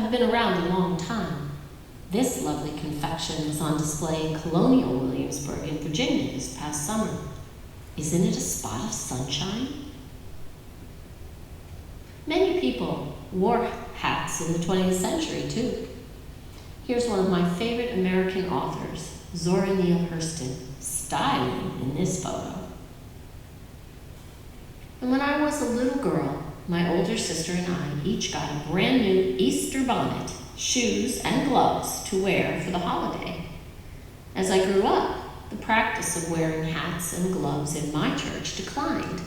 have been around a long time. This lovely confection was on display in Colonial Williamsburg in Virginia this past summer. Isn't it a spot of sunshine? Many people wore hats in the 20th century, too. Here's one of my favorite American authors, Zora Neale Hurston, styling in this photo. And when I was a little girl, my older sister and I each got a brand new Easter bonnet, shoes, and gloves to wear for the holiday. As I grew up, the practice of wearing hats and gloves in my church declined,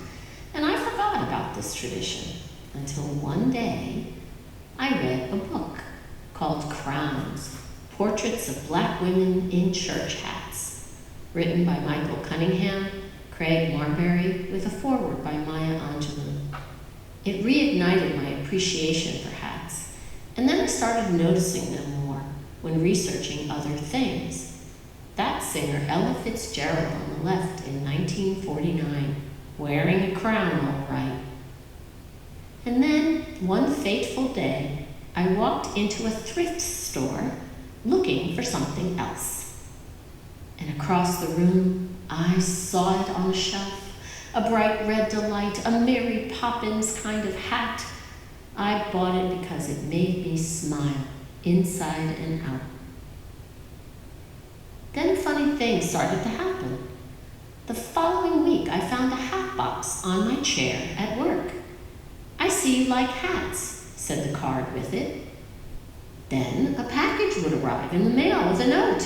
and I forgot about this tradition until one day I read a book called Crowns, Portraits of Black Women in Church Hats, written by Michael Cunningham, Craig Marbury, with a foreword by Maya Angelou. It reignited my appreciation for hats, and then I started noticing them more when researching other things. That singer Ella Fitzgerald on the left in 1949, wearing a crown all right. And then, one fateful day, I walked into a thrift store looking for something else. And across the room, I saw it on a shelf, a bright red delight, a Mary Poppins kind of hat. I bought it because it made me smile, inside and out. Then funny things started to happen. The following week, I found a hat box on my chair at work. "I see you like hats," said the card with it. Then a package would arrive in the mail with a note.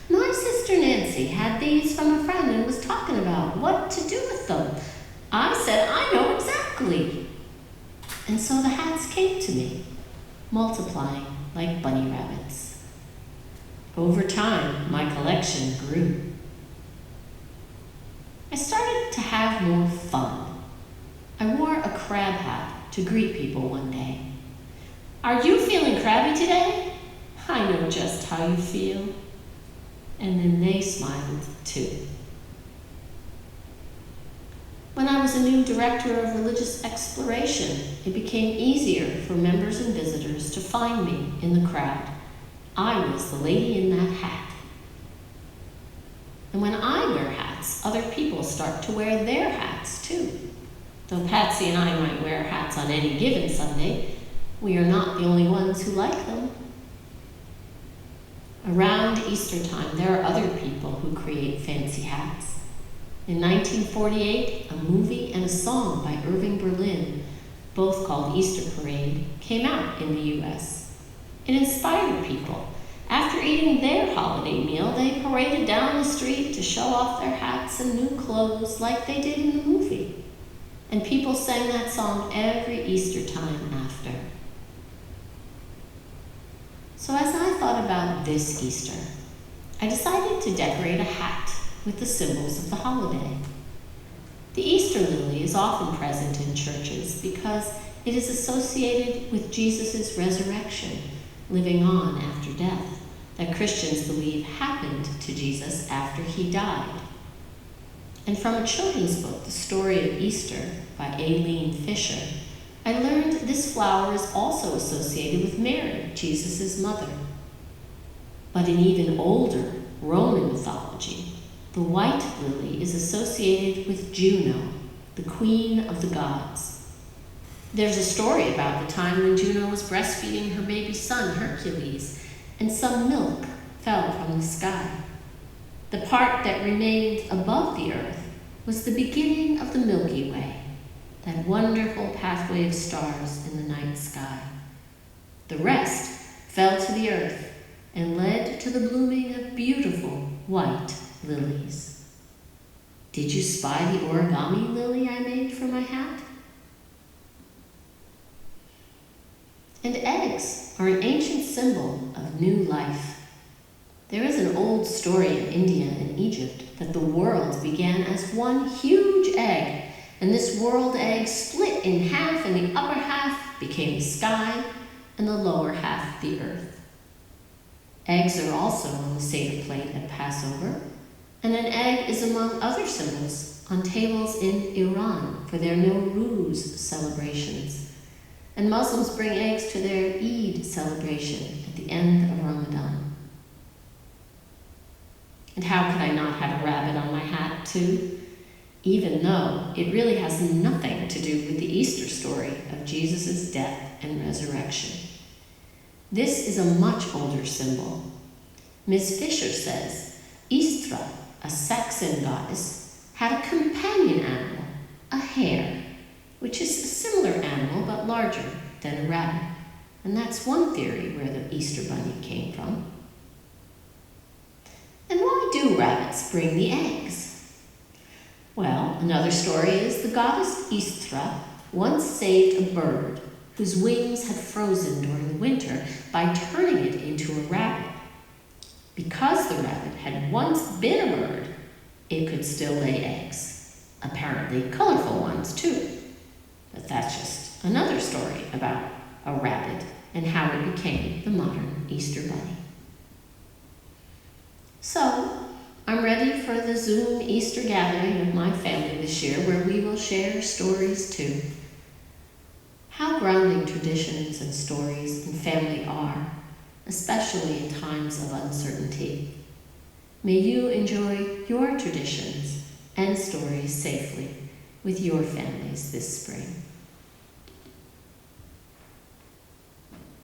"My sister Nancy had these from a friend and was talking about what to do with them. I said, I know exactly." And so the hats came to me, multiplying like bunny rabbits. Over time, my collection grew. I started to have more fun. I wore a crab hat to greet people one day. "Are you feeling crabby today? I know just how you feel." And then they smiled too. When I was a new director of religious exploration, it became easier for members and visitors to find me in the crowd. I was the lady in that hat. And when I wear hats, other people start to wear their hats too. Though Patsy and I might wear hats on any given Sunday, we are not the only ones who like them. Around Easter time, there are other people who create fancy hats. In 1948, a movie and a song by Irving Berlin, both called Easter Parade, came out in the U.S. It inspired people. After eating their holiday meal, they paraded down the street to show off their hats and new clothes like they did in the movie. And people sang that song every Easter time after. So as I thought about this Easter, I decided to decorate a hat with the symbols of the holiday. The Easter lily is often present in churches because it is associated with Jesus' resurrection, living on after death, that Christians believe happened to Jesus after he died. And from a children's book, The Story of Easter by Aileen Fisher, I learned this flower is also associated with Mary, Jesus' mother. But in even older Roman mythology, the white lily is associated with Juno, the queen of the gods. There's a story about the time when Juno was breastfeeding her baby son, Hercules, and some milk fell from the sky. The part that remained above the earth was the beginning of the Milky Way, that wonderful pathway of stars in the night sky. The rest fell to the earth and led to the blooming of beautiful white lilies. Did you spy the origami lily I made for my hat? And eggs are an ancient symbol of new life. There is an old story in India and Egypt that the world began as one huge egg, and this world egg split in half, and the upper half became the sky, and the lower half the earth. Eggs are also on the Seder plate at Passover, and an egg is among other symbols on tables in Iran for their Nowruz celebrations. and Muslims bring eggs to their Eid celebration at the end of Ramadan. And how could I not have a rabbit on my hat too? Even though it really has nothing to do with the Easter story of Jesus' death and resurrection. This is a much older symbol. Ms. Fisher says Istra, a Saxon goddess, had a companion animal, a hare, which is a similar animal but larger than a rabbit. And that's one theory where the Easter bunny came from. And why do rabbits bring the eggs? Well, another story is the goddess Istra once saved a bird whose wings had frozen during the winter by turning it into a rabbit. Because the rabbit had once been a bird, it could still lay eggs, apparently colorful ones too. But that's just another story about a rabbit and how it became the modern Easter bunny. So, I'm ready for the Zoom Easter gathering of my family this year where we will share stories too. How grounding traditions and stories and family are, especially in times of uncertainty. May you enjoy your traditions and stories safely with your families this spring.